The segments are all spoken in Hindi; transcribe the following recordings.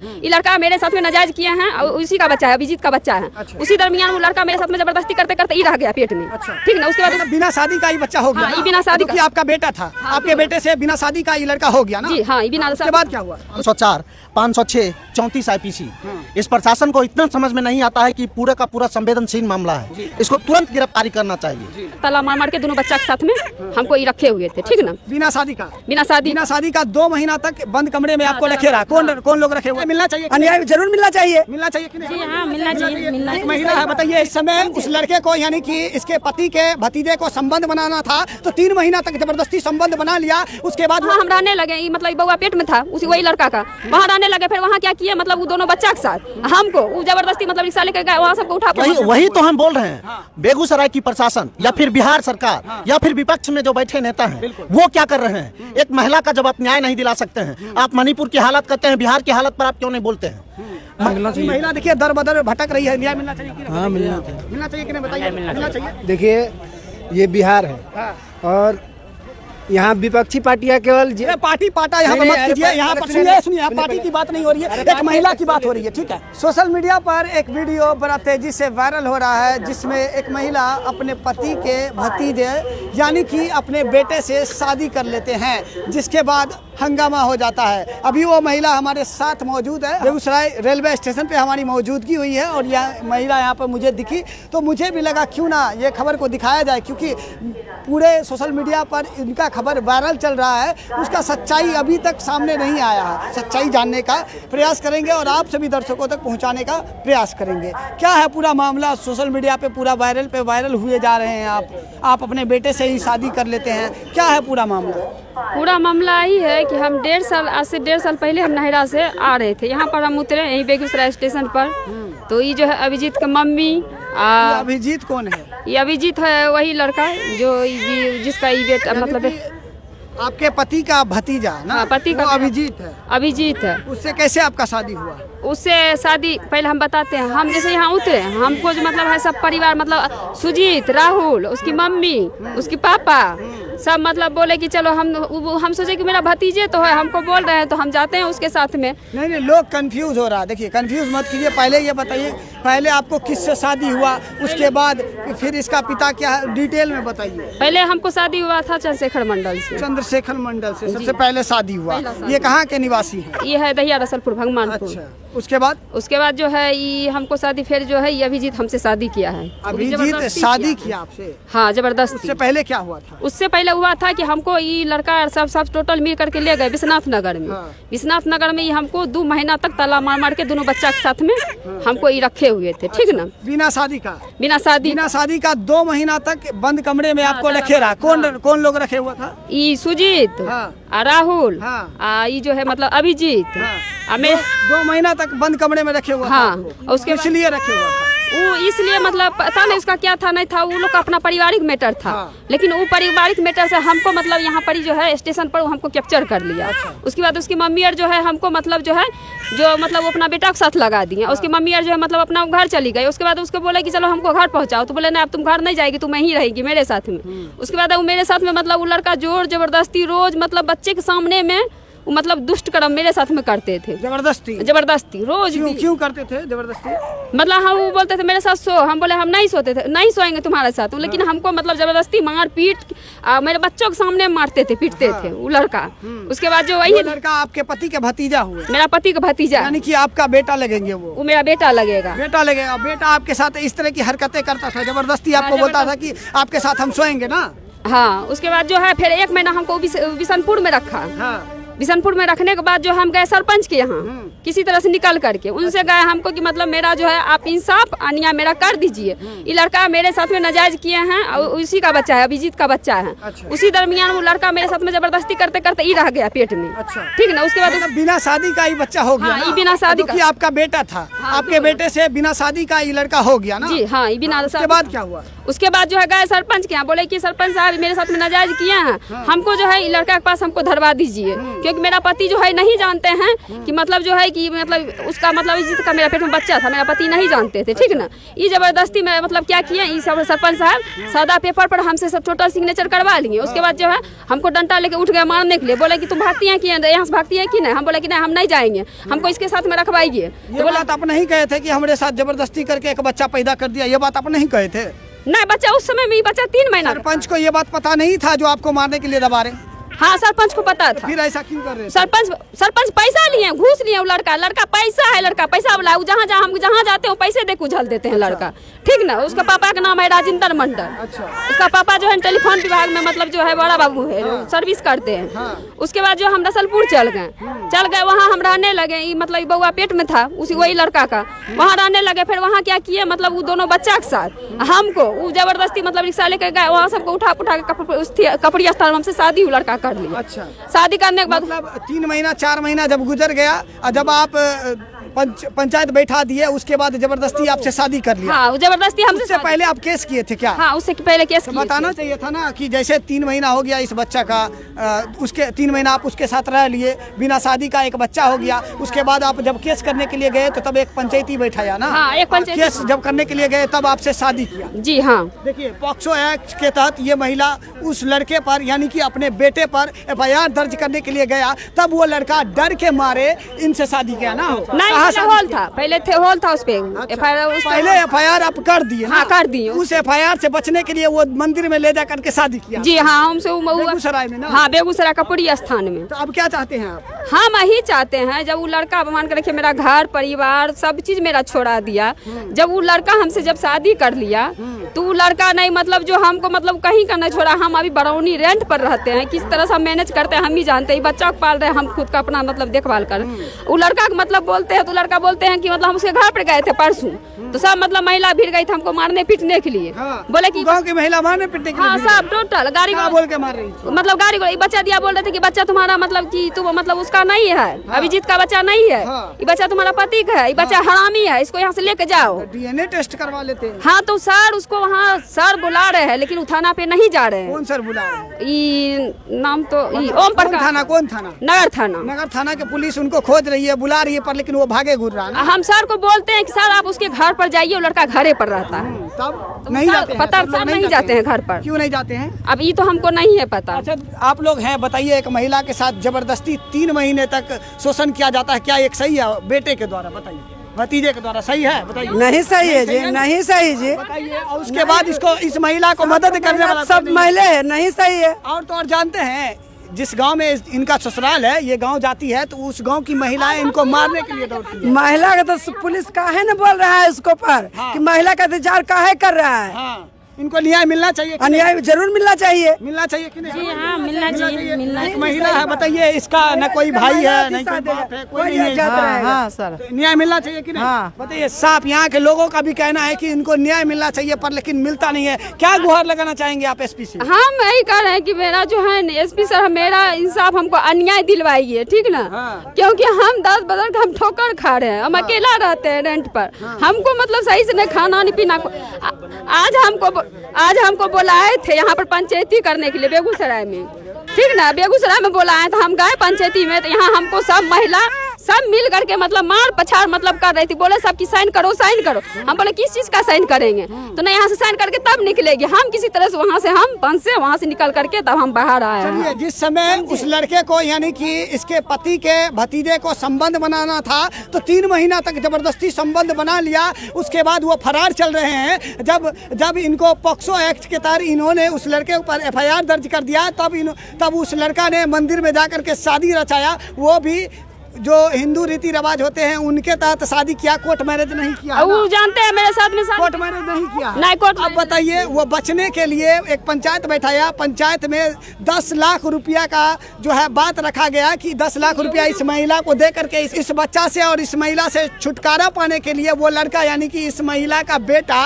ये लड़का मेरे साथ में नाजायज किए हैं और उसी का बच्चा है, अभिजीत का बच्चा है। उसी दरमियान वो लड़का मेरे साथ में जबरदस्ती करते करते ही रह गया पेट में। ठीक ना, उसके बाद बिना शादी का ही बच्चा हो गया। हाँ, बिना शादी का आपका बेटा था, आपके बेटे से बिना शादी का ये लड़का हो गया ना। जी हाँ, बिना उसके बाद क्या हुआ? 504, 506, 34 IPC। इस प्रशासन को इतना समझ में नहीं आता है कि पूरा का पूरा संवेदनशील मामला है, इसको तुरंत गिरफ्तारी करना चाहिए। ताला मार मार के दोनों बच्चा के साथ में हमको ये रखे हुए थे। ठीक ना, बिना शादी का, बिना शादी का 2 महीना तक बंद कमरे में आपको रखे रहा। कौन लोग रखे हुए? मिलना चाहिए, अन्याय जरूर मिलना चाहिए कि नहीं? हाँ, मिलना चाहिए। एक महिला है, बताइए, इस समय उस लड़के को यानी कि इसके पति के भतीजे को संबंध बनाना था तो 3 महीना तक जबरदस्ती संबंध बना लिया। उसके बाद वहाँ हम रहने लगे, मतलब बउआ पेट में था उसी वही लड़का का, वहाँ रहने लगे। फिर वहाँ क्या किया, मतलब वो दोनों बच्चा के साथ हमको वो जबरदस्ती मतलब रिक्शा लेकर गए, वहाँ सबको उठा वही तो हम बोल रहे हैं। बेगूसराय की प्रशासन या फिर बिहार सरकार या फिर विपक्ष में जो बैठे नेता हैं वो क्या कर रहे हैं? एक महिला का जब आप न्याय नहीं दिला सकते हैं, आप मणिपुर की हालत करते हैं, बिहार की हालत पर आप क्यों नहीं बोलते हैं? महिला देखिए दर बदर भटक रही है, न्याय मिलना चाहिए कि नहीं? हाँ, मिलना चाहिए कि नहीं, बताइए। मिलना चाहिए। देखिए, ये बिहार है और यहाँ विपक्षी पार्टियां केवल पार्टी पाटा यहाँ पर मत कीजिए। यहाँ पर सुनिए, पार्टी की बात नहीं हो रही है, एक महिला की बात हो रही है। ठीक है, सोशल मीडिया पर एक वीडियो बड़ा तेजी से वायरल हो रहा है जिसमें एक महिला अपने पति के भतीजे यानी कि अपने बेटे से शादी कर लेते हैं, जिसके बाद हंगामा हो जाता है। अभी वो महिला हमारे साथ मौजूद है, बेगूसराय रेलवे स्टेशन पे हमारी मौजूदगी हुई है और यह महिला यहाँ पर मुझे दिखी तो मुझे भी लगा क्यों ना ये खबर को दिखाया जाए, क्योंकि पूरे सोशल मीडिया पर इनका खबर वायरल चल रहा है, उसका सच्चाई अभी तक सामने नहीं आया है। सच्चाई जानने का प्रयास करेंगे और आप सभी दर्शकों तक पहुंचाने का प्रयास करेंगे। क्या है पूरा मामला? सोशल मीडिया पे पूरा वायरल हुए जा रहे हैं। आप अपने बेटे से ही शादी कर लेते हैं, क्या है पूरा मामला? पूरा मामला यही है कि हम आज से 1.5 साल पहले हम नहरा से आ रहे थे, यहाँ पर हम उतरे यही बेगूसराय स्टेशन पर। तो ये जो है अभिजीत का मम्मी। अभिजीत कौन है? ये अभिजीत है वही लड़का जो जिसका ये बेटा मतलब आपके पति का भतीजा ना? हाँ, पति का अभिजीत है। उससे कैसे आपका शादी हुआ? उससे शादी पहले हम बताते हैं। हम जैसे यहाँ उतरे, हमको जो मतलब है सब परिवार मतलब सुजीत, राहुल, उसकी मम्मी, उसकी पापा सब मतलब बोले कि चलो हम सोचे कि मेरा भतीजे तो है, हमको बोल रहे हैं तो हम जाते हैं उसके साथ में। नहीं, लोग कंफ्यूज हो रहा है। देखिए, कंफ्यूज मत कीजिए। पहले ये बताइए, पहले आपको किससे शादी हुआ, उसके बाद फिर इसका पिता क्या है, डिटेल में बताइए। पहले हमको शादी हुआ था चंद्रशेखर मंडल से। चंद्रशेखर मंडल से सबसे पहले शादी हुआ। ये कहाँ के निवासी है? ये है दहिया रसलपुर भगवानपुर। अच्छा, उसके बाद जो है ये हमको शादी, फिर जो है ये अभिजीत हमसे शादी किया है। अभिजीत शादी किया आपसे? हाँ, जबरदस्ती। उससे पहले क्या हुआ था? उससे पहले हुआ था कि हमको ये लड़का सब टोटल मिल करके ले गए विश्वनाथ नगर में। विश्वनाथ नगर में ये हमको 2 महीना तक ताला मार मार के दोनों बच्चा के साथ में हमको ये रखे हुए थे। ठीक ना, बिना शादी का 2 महीना तक बंद कमरे में आपको रखे रहा। कौन लोग रखे हुआ था? ये सुजीत, राहुल, ये जो है मतलब अभिजीत। 2 महीना तक बंद कमरे में रखे हुआ। हाँ, उसके इसलिए रखे हुआ था। वो इसलिए मतलब पता नहीं उसका क्या था नहीं था, वो लोग का अपना पारिवारिक मैटर था। लेकिन वो पारिवारिक मैटर से हमको मतलब यहाँ पर जो है स्टेशन पर हमको कैप्चर कर लिया। उसके बाद उसकी मम्मी और जो है हमको मतलब जो मतलब वो अपना बेटा के साथ लगा दिए। उसकी मम्मी और जो है मतलब अपना घर चली गई। उसके बाद उसको बोले कि चलो हमको घर पहुँचाओ, तो बोले नहीं अब तुम घर नहीं जाएगी, तुम यहीं रहेगी मेरे साथ में। उसके बाद वो मेरे साथ में मतलब वो लड़का जोर जबरदस्ती रोज मतलब बच्चे के सामने में मतलब दुष्ट कर्म मेरे साथ में करते थे। जबरदस्ती रोज। क्यों करते थे जबरदस्ती? मतलब हम वो बोलते थे मेरे साथ सो, हम बोले हम नहीं सोते थे, नहीं सोएंगे तुम्हारे साथ। लेकिन हमको मतलब जबरदस्ती मार पीट मेरे बच्चों के सामने मारते थे, पीटते थे वो लड़का। उसके बाद जो वही लड़का आपके पति के भतीजा हुआ? मेरा पति का भतीजा, यानी कि आपका बेटा लगेंगे। वो मेरा बेटा लगेगा। बेटा आपके साथ इस तरह की हरकतें करता था, जबरदस्ती आपको बोलता था कि आपके साथ हम सोएंगे ना? हाँ, उसके बाद जो है फिर 1 महीना हमको बिशनपुर में रखा। बिशनपुर में रखने के बाद जो हम गए सरपंच के यहाँ किसी तरह से निकल करके, उनसे गए हमको कि मतलब मेरा जो है आप इंसाफ अन्याय मेरा कर दीजिए। ये लड़का मेरे साथ में नाजायज किए हैं और उसी का बच्चा है, अभिजीत का बच्चा है। उसी दरमियान वो लड़का मेरे साथ में जबरदस्ती करते करते ही रह गया पेट में। ठीक ना, उसके बाद बिना शादी का ही बच्चा हो गया। हाँ, बिना शादी का। आपका बेटा था, आपके बेटे से बिना शादी का ये लड़का हो गया ना? जी हाँ, बिना। उसके बाद क्या हुआ? उसके बाद जो है गए सरपंच के यहाँ, बोले कि सरपंच साहब मेरे साथ में नाजायज किए हैं, हमको जो है लड़का के पास हमको धरवा दीजिए, क्योंकि मेरा पति जो है नहीं जानते हैं कि मतलब जो है कि मतलब उसका मतलब जिसका मेरा पेट में बच्चा था, मेरा पति नहीं जानते थे, ठीक ना। ये जबरदस्ती में मतलब क्या किए, इस सरपंच साहब सादा पेपर पर हमसे सब टोटल सिग्नेचर करवा लिए। उसके बाद जो है हमको डंडा लेके उठ गए मारने के लिए, बोले कि तुम भागती हैं कि यहाँ से भागती है कि नहीं। हम बोले कि नहीं हम नहीं जाएंगे, हमको इसके साथ में रखवाइए। ये बात आप नहीं कहे थे कि हमारे साथ जबरदस्ती करके एक बच्चा पैदा कर दिया, ये बात आप नहीं कहे थे? नहीं, बच्चा उस समय में बच्चा 3 महीना। सरपंच को ये बात पता नहीं था जो आपको मारने के लिए दबा रहे? हाँ, सरपंच को पता था। फिर ऐसा क्यों कर रहे? सरपंच पैसा लिए, घूस लिए। वो लड़का पैसा है, लड़का पैसा वाला। हम जहाँ जाते हैं पैसे दे उछल देते हैं लड़का, ठीक ना। उसका पापा का नाम है राजेंद्र मंडल। अच्छा। उसका पापा जो है टेलीफोन विभाग में मतलब जो है बड़ा बाबू है, सर्विस करते हैं। उसके बाद जो हम रसलपुर चल गए, वहाँ हम रहने लगे। मतलब बउआ पेट में था उसी वही लड़का का, वहाँ रहने लगे। फिर वहाँ क्या किए, मतलब वो दोनों बच्चा के साथ हमको वो जबरदस्ती मतलब रिक्शा लेकर गए, वहाँ सबको उठा के कपड़ी स्थान हमसे शादी लड़का कर लिया। अच्छा। शादी करने के बाद मतलब 3 महीना 4 महीना जब गुजर गया और जब आप पंचायत बैठा दिए, उसके बाद जबरदस्ती आपसे शादी कर लिया। हाँ, जबरदस्ती हमसे उससे पहले आप केस किए थे क्या? हाँ, उससे पहले केस तो बताना चाहिए था ना कि जैसे 3 महीना हो गया इस बच्चा का, उसके 3 महीना आप उसके साथ रह लिए, बिना शादी का एक बच्चा हो गया। उसके बाद आप जब केस करने के लिए गए तो तब एक पंचायती बैठाया ना? हाँ, एक पंचायती। केस जब करने के लिए गए तब आपसे शादी किया? जी हाँ। देखिए, पॉक्सो एक्ट के तहत ये महिला उस लड़के पर यानी कि अपने बेटे पर FIR दर्ज करने के लिए गया, तब वो लड़का डर के मारे इनसे शादी किया ना? नहीं, हॉल था पहले, थे हॉल था उस पे। पहले FIR आप कर दिए? हाँ, कर दिए। उस FIR से बचने के लिए वो मंदिर में ले जा करके शादी किया? जी हाँ, हमसे बेगूसराय में ना? हाँ, बेगूसराय कपड़ी स्थान में। तो अब क्या चाहते हैं आप? हम यही चाहते हैं, जब वो लड़का मान कर रखे मेरा घर परिवार सब चीज मेरा छोड़ा दिया, जब वो लड़का हमसे जब शादी कर लिया तो वो लड़का नहीं मतलब जो हमको मतलब कहीं का नहीं छोड़ा। हम अभी बरौनी रेंट पर रहते हैं, किस तरह से हम मैनेज करते हैं हम ही जानते हैं। बच्चा को पाल रहे हैं हम खुद का अपना मतलब देखभाल कर। वो लड़का मतलब बोलते हैं, तो लड़का बोलते हैं कि मतलब हम उसके घर पर गए थे परसों, तो सब मतलब महिला भीड़ गई थी हमको मारने पीटने के लिए। बोले कि गांव की महिला मारने पीटने के लिए? हाँ, सब टोटल गाड़ी बोल के मार रही थी। मतलब गाड़ी बच्चा दिया, बोल रहे थे कि बच्चा तुम्हारा मतलब कि तुम मतलब उसका नहीं है, अभिजीत का बच्चा नहीं है, ये बच्चा तुम्हारा पति का है, ये बच्चा हरामी है, इसको यहाँ से लेके जाओ। DNA टेस्ट करवा लेते हैं। हाँ, तो सर उसको वहाँ सर बुला रहे हैं, लेकिन वो थाना पे नहीं जा रहे हैं। कौन सर बुला रहे हैं? ये नाम तो ओम प्रकाश थाना। कौन थाना? नगर थाना। नगर थाना के पुलिस उनको खोज रही है, बुला रही है, पर लेकिन वो भागे घूर रहा है। हम सर को बोलते हैं कि सर आप उसके घर पर जाइए, वो लड़का घरे पर रहता है। तब नहीं जाते हैं? पता सर नहीं जाते हैं घर पर। क्यों नहीं जाते हैं? अब ये तो हमको नहीं है पता। अच्छा, आप लोग हैं, बताइए, एक महिला के साथ जबरदस्ती 3 महीने तक शोषण किया जाता है, क्या एक सही है? बेटे के द्वारा बताइए, भतीजे के द्वारा सही है? बताइए। नहीं सही है जी, नहीं सही जी। बताइए। और उसके बाद इसको इस महिला को मदद करने वाला सब महिला है, नहीं सही है। और तो और जानते हैं, जिस गांव में इनका ससुराल है, ये गांव जाती है तो उस गांव की महिलाएं इनको मारने के लिए दौड़ती है। महिला का तो पुलिस काहे न बोल रहा है उसको पर कि महिला का इंतजार काहे कर रहा है। हाँ, इनको न्याय मिलना चाहिए। अन्याय जरूर मिलना चाहिए। मिलना चाहिए कि नहीं? जी हाँ, मिलना चाहिए। एक महिला है, बताइए, इसका न कोई भाई है न कोई बाप है, कोई नहीं है। हाँ सर, तो न्याय मिलना चाहिए कि नहीं? हाँ। बताइए साहब, यहाँ के लोगों का भी कहना है कि इनको न्याय मिलना चाहिए, पर लेकिन मिलता नहीं है। क्या गुहार लगाना चाहेंगे आप SP से? हम यही कह रहे हैं कि मेरा जो है SP सर मेरा इंसाफ हमको अन्याय दिलवाइए, ठीक ना। क्योंकि हम 10 बजे हम ठोकर खा रहे हैं, हम अकेला रहते हैं रेंट पर। हमको मतलब सही से नहीं खाना नहीं पीना। आज हमको बुलाए थे यहाँ पर पंचायती करने के लिए बेगूसराय में, ठीक ना। बेगूसराय में बुलाए तो हम गए पंचायती में, तो यहाँ हमको सब महिला सब मिल करके मतलब मार पछाड़ मतलब कर रही थी। बोले सब की साइन करो, साइन करो। हम बोले किस चीज का साइन करेंगे? तो नहीं, यहाँ से साइन करके तब निकलेगी। हम किसी तरह से वहाँ से हम पंच से वहाँ से निकल करके तब हम बाहर आए हैं। जिस समय उस लड़के को यानी कि इसके पति के भतीजे को संबंध बनाना था, तो 3 महीना तक जबरदस्ती संबंध बना लिया। उसके बाद वो फरार चल रहे हैं। जब इनको पॉक्सो एक्ट के तहत इन्होंने उस लड़के ऊपर FIR दर्ज कर दिया, तब उस लड़का ने मंदिर में जाकर के शादी रचाया। वो भी जो हिंदू रीति रिवाज होते हैं उनके तहत शादी किया, कोर्ट मैरिज नहीं किया। वो जानते हैं मेरे साथ में कोर्ट मैरिज नहीं किया। नहीं, कोर्ट। अब बताइए, वो बचने के लिए एक पंचायत बैठाया, पंचायत में 10 लाख रुपया का जो है बात रखा गया कि 10 लाख रुपया इस महिला को दे करके इस बच्चा से और इस महिला से छुटकारा पाने के लिए वो लड़का यानी कि इस महिला का बेटा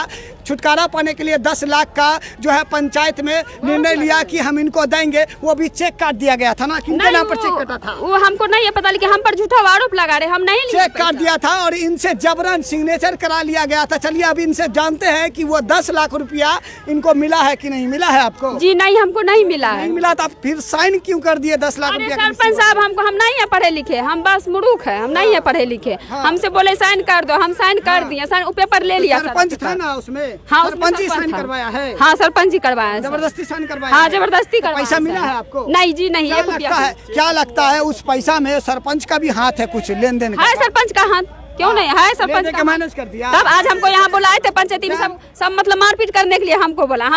छुटकारा पाने के लिए 10 लाख का जो है पंचायत में निर्णय लिया कि हम इनको देंगे, वो भी चेक काट दिया गया था ना, किनके नाम पर चेक कटा था वो हमको नहीं है पता, लेकिन हम पर झूठा आरोप लगा रहे, हम नहीं लिए चेक काट दिया था और इनसे जबरन सिग्नेचर करा लिया गया था। चलिए अब इनसे जानते हैं कि वो 10 लाख रुपया इनको मिला है कि नहीं मिला है आपको? जी नहीं, हमको नहीं मिला है। नहीं मिला तो फिर साइन क्यों कर दिए 10 लाख अरे रुपया? सरपंच साहब हम नहीं है पढ़े लिखे, हम बस मूर्ख है, हम नहीं है पढ़े लिखे। हमसे बोले साइन कर दो, हम साइन कर दिए, साइन पेपर ले लिया। सरपंच था ना उसमें? हाँ, सरपंच ही साइन करवाया है? हाँ सरपंच ही करवाया है। जबरदस्ती साइन करवाया? हाँ जबरदस्ती करवाया। पैसा मिला है आपको? नहीं जी नहीं। क्या लगता है उस पैसा में सरपंच का भी हाथ है, कुछ लेन देन है सरपंच का हाथ? क्यों नहीं है सरपंच का मैनेज कर दिया। तब आज हमको यहाँ बुलाए थे पंचायती में, सब मतलब मारपीट करने के लिए हमको बोला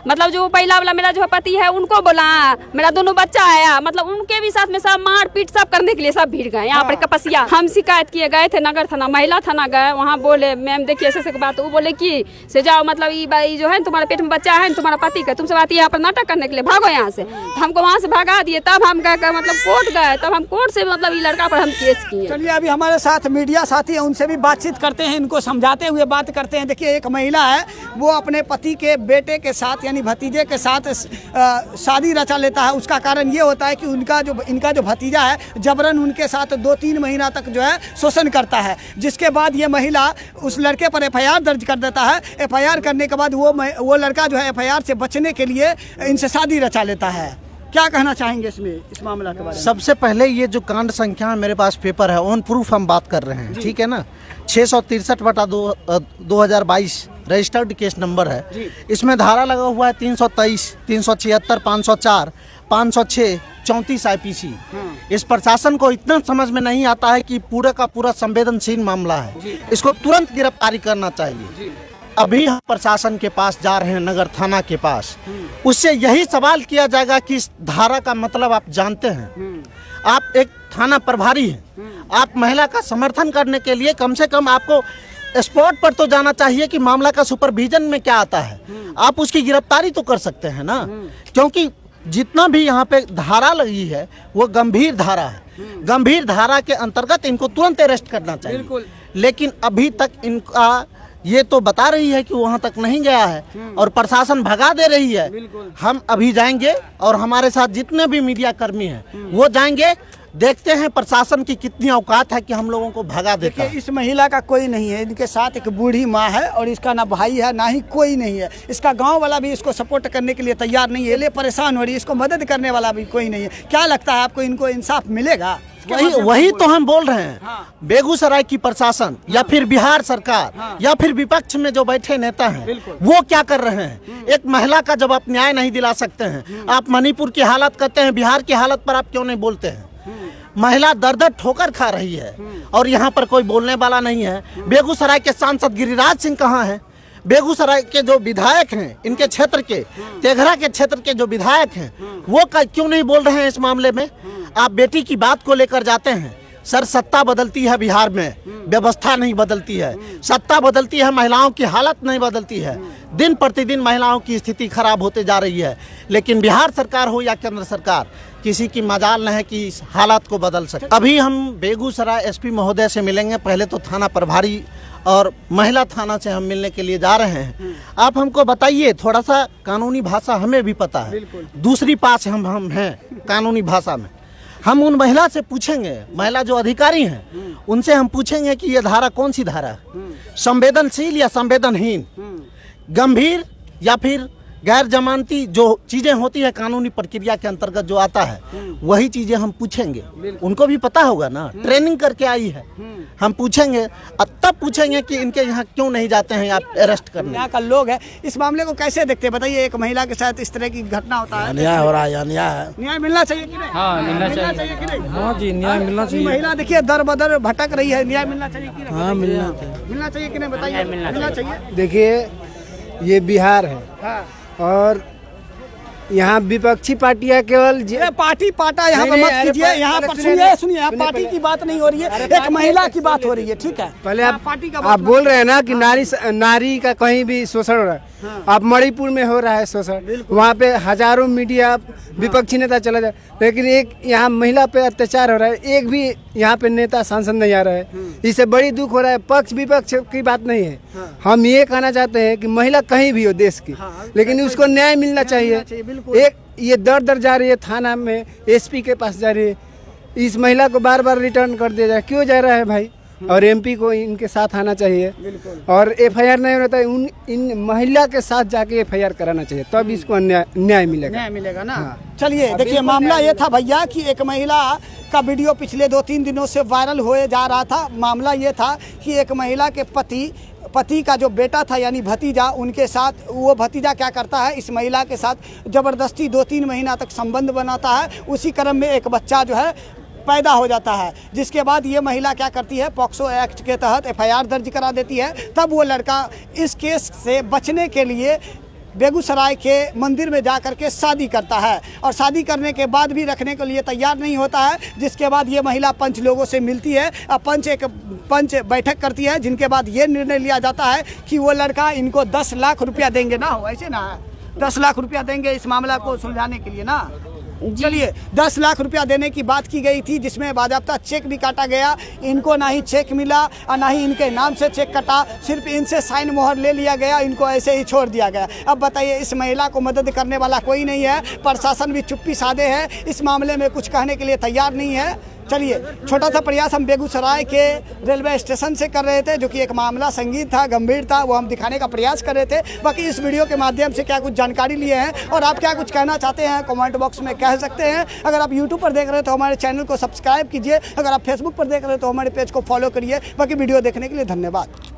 मतलब जो पहला वाला मेरा जो पति है उनको बोला, मेरा दोनों बच्चा आया, मतलब उनके भी साथ में सब मारपीट सब करने के लिए सब भीड़ गए यहाँ पर कपसिया। हम शिकायत किए गए थे नगर थाना, महिला थाना गए, वहाँ बोले मैम देखिए ऐसे बात, वो बोले कि से जाओ मतलब ये जो है तुम्हारे पेट में बच्चा है तुम्हारा पति का, तुमसे बात यहाँ पर नाटक करने के लिए भागो यहाँ से। हमको वहाँ से भगा दिए, तब हम गए मतलब कोर्ट गए, तब हम कोर्ट से मतलब ये लड़का पर हम केस किए। चलिए अभी हमारे साथ मीडिया साथी है, उनसे भी बातचीत करते हैं, इनको समझाते हुए बात करते हैं। देखिए एक महिला है, वो अपने पति के बेटे के साथ यानी भतीजे के साथ शादी रचा लेता है। उसका कारण ये होता है कि इनका जो भतीजा है जबरन उनके साथ 2-3 महीना तक जो है शोषण करता है, जिसके बाद ये महिला उस लड़के पर FIR दर्ज कर देता है। FIR करने के बाद वो लड़का जो है FIR से बचने के लिए इनसे शादी रचा लेता है। क्या कहना चाहेंगे इस मामला के बारे में? सबसे पहले ये जो कांड संख्या मेरे पास पेपर है ऑन प्रूफ हम बात कर रहे हैं, ठीक है ना। 663/2022 रजिस्टर्ड केस नंबर है। इसमें धारा लगा हुआ है 323, 376, 504, 506, 34 IPC। इस प्रशासन को इतना समझ में नहीं आता है कि पूरा का पूरा संवेदनशील मामला है, इसको तुरंत गिरफ्तारी करना चाहिए। अभी हम प्रशासन के पास जा रहे हैं, नगर थाना के पास, उससे यही सवाल किया जाएगा कि इस धारा का मतलब आप जानते हैं। आप एक थाना प्रभारी हैं, आप महिला का समर्थन करने के लिए कम से कम आपको स्पॉट पर तो जाना चाहिए कि मामला का सुपरविजन में क्या आता है, आप उसकी गिरफ्तारी तो कर सकते हैं ना। क्योंकि जितना भी यहाँ पे धारा लगी है वो गंभीर धारा है, गंभीर धारा के अंतर्गत इनको तुरंत अरेस्ट करना चाहिए। लेकिन अभी तक इनका ये तो बता रही है कि वहाँ तक नहीं गया है और प्रशासन भगा दे रही है। हम अभी जाएंगे और हमारे साथ जितने भी मीडिया कर्मी हैं वो जाएंगे, देखते हैं प्रशासन की कितनी औकात है कि हम लोगों को भगा देता है। इस महिला का कोई नहीं है, इनके साथ एक बूढ़ी माँ है और इसका ना भाई है ना ही कोई नहीं है। इसका गांव वाला भी इसको सपोर्ट करने के लिए तैयार नहीं है, ये परेशान हो रही है, इसको मदद करने वाला भी कोई नहीं है। क्या लगता है आपको इनको इंसाफ मिलेगा? वही तो हम बोल रहे हैं। बेगूसराय की प्रशासन या फिर बिहार सरकार या फिर विपक्ष में जो बैठे नेता हैं वो क्या कर रहे हैं? एक महिला का जब आप न्याय नहीं दिला सकते हैं, आप मणिपुर की हालत करते हैं, बिहार की हालत पर आप क्यों नहीं बोलते हैं? महिला दर ठोकर खा रही है और यहाँ पर कोई बोलने वाला नहीं है। बेगूसराय के सांसद गिरिराज सिंह कहाँ हैं? बेगूसराय के जो विधायक हैं इनके क्षेत्र के, तेघरा के क्षेत्र के जो विधायक हैं वो क्यों नहीं बोल रहे हैं इस मामले में? आप बेटी की बात को लेकर जाते हैं, सर सत्ता बदलती है बिहार में, व्यवस्था नहीं बदलती है। सत्ता बदलती है, महिलाओं की हालत नहीं बदलती है। दिन प्रतिदिन महिलाओं की स्थिति खराब होते जा रही है, लेकिन बिहार सरकार हो या केंद्र सरकार, किसी की मजाल नहीं है कि इस हालात को बदल सके। अभी हम बेगूसराय SP महोदय से मिलेंगे, पहले तो थाना प्रभारी और महिला थाना से हम मिलने के लिए जा रहे हैं। आप हमको बताइए, थोड़ा सा कानूनी भाषा हमें भी पता है, दूसरी पास हम हैं कानूनी भाषा में। हम उन महिला से पूछेंगे, महिला जो अधिकारी हैं उनसे हम पूछेंगे कि ये धारा कौन सी धारा है, संवेदनशील या संवेदनहीन, गंभीर या फिर गैर जमानती जो चीजें होती है कानूनी प्रक्रिया के अंतर्गत जो आता है वही चीजें हम पूछेंगे। उनको भी पता होगा ना, ट्रेनिंग करके आई है। हम पूछेंगे और तब पूछेंगे कि इनके यहाँ क्यों नहीं जाते हैं आप अरेस्ट करने। यहाँ का लोग है, इस मामले को कैसे देखते हैं बताइए? एक महिला के साथ इस तरह की घटना होता है, न्याय हो रहा है, न्याय मिलना चाहिए कि नहीं? हाँ मिलना चाहिए कि नहीं? हाँ जी, न्याय मिलना चाहिए। महिला देखिए दर बदर भटक रही है, न्याय मिलना चाहिए कि नहीं? हाँ मिलना चाहिए कि नहीं बताइए? मिलना चाहिए। देखिए ये बिहार है और यहाँ विपक्षी पार्टियां केवल ये पार्टी पाटा यहाँ पर नहीं, मत अरे कीजिए। यहाँ पर सुनिए यहाँ पार्टी की बात नहीं हो रही है, एक महिला की बात हो रही है, ठीक है। पहले यहाँ पार्टी का आप बोल रहे हैं ना कि नारी का कहीं भी शोषण हो रहा है। अब मणिपुर में हो रहा है शोषण, वहाँ पे हजारों मीडिया विपक्षी नेता चला जाए, लेकिन एक यहाँ महिला पे अत्याचार हो रहा है, एक भी यहाँ पे नेता सांसद नहीं आ रहा है। इससे बड़ी दुख हो रहा है। पक्ष विपक्ष की बात नहीं है, हम ये कहना चाहते हैं कि महिला कहीं भी हो देश की, लेकिन उसको न्याय मिलना चाहिए। एक ये दर दर जा रही है, थाना में एसपी के पास जा रही है, इस महिला को बार बार रिटर्न कर दिया जाए, क्यों जा रहा है भाई? और एमपी को इनके साथ आना चाहिए और एफआईआर नहीं होता है, इन महिला के साथ जाके एफआईआर कराना चाहिए, तब इसको न्याय मिलेगा। न्याय मिलेगा ना। चलिए देखिए, मामला ये था भैया कि एक महिला का वीडियो पिछले 2-3 दिनों से वायरल हुए जा रहा था। मामला ये था कि एक महिला के पति का जो बेटा था यानी भतीजा, उनके साथ वो भतीजा क्या करता है, इस महिला के साथ ज़बरदस्ती 2-3 महीना तक संबंध बनाता है। उसी क्रम में एक बच्चा जो है पैदा हो जाता है, जिसके बाद ये महिला क्या करती है, पॉक्सो एक्ट के तहत एफआईआर दर्ज करा देती है। तब वो लड़का इस केस से बचने के लिए बेगूसराय के मंदिर में जा कर के शादी करता है और शादी करने के बाद भी रखने के लिए तैयार नहीं होता है, जिसके बाद ये महिला पंच लोगों से मिलती है और पंच बैठक करती है, जिनके बाद ये निर्णय लिया जाता है कि वो लड़का इनको 10 लाख रुपया देंगे ना, ऐसे ना 10 लाख रुपया देंगे इस मामला को सुलझाने के लिए ना। चलिए 10 लाख रुपया देने की बात की गई थी, जिसमें बाकायदा चेक भी काटा गया। इनको ना ही चेक मिला और ना ही इनके नाम से चेक कटा, सिर्फ इनसे साइन मोहर ले लिया गया, इनको ऐसे ही छोड़ दिया गया। अब बताइए, इस महिला को मदद करने वाला कोई नहीं है, प्रशासन भी चुप्पी साधे है, इस मामले में कुछ कहने के लिए तैयार नहीं है। चलिए, छोटा सा प्रयास हम बेगूसराय के रेलवे स्टेशन से कर रहे थे, जो कि एक मामला संगीन था, गंभीर था, वो हम दिखाने का प्रयास कर रहे थे। बाकी इस वीडियो के माध्यम से क्या कुछ जानकारी लिए हैं और आप क्या कुछ कहना चाहते हैं कमेंट बॉक्स में कह सकते हैं। अगर आप यूट्यूब पर देख रहे हैं तो हमारे चैनल को सब्सक्राइब कीजिए, अगर आप फेसबुक पर देख रहे हैं तो हमारे पेज को फॉलो करिए। बाकी वीडियो देखने के लिए धन्यवाद।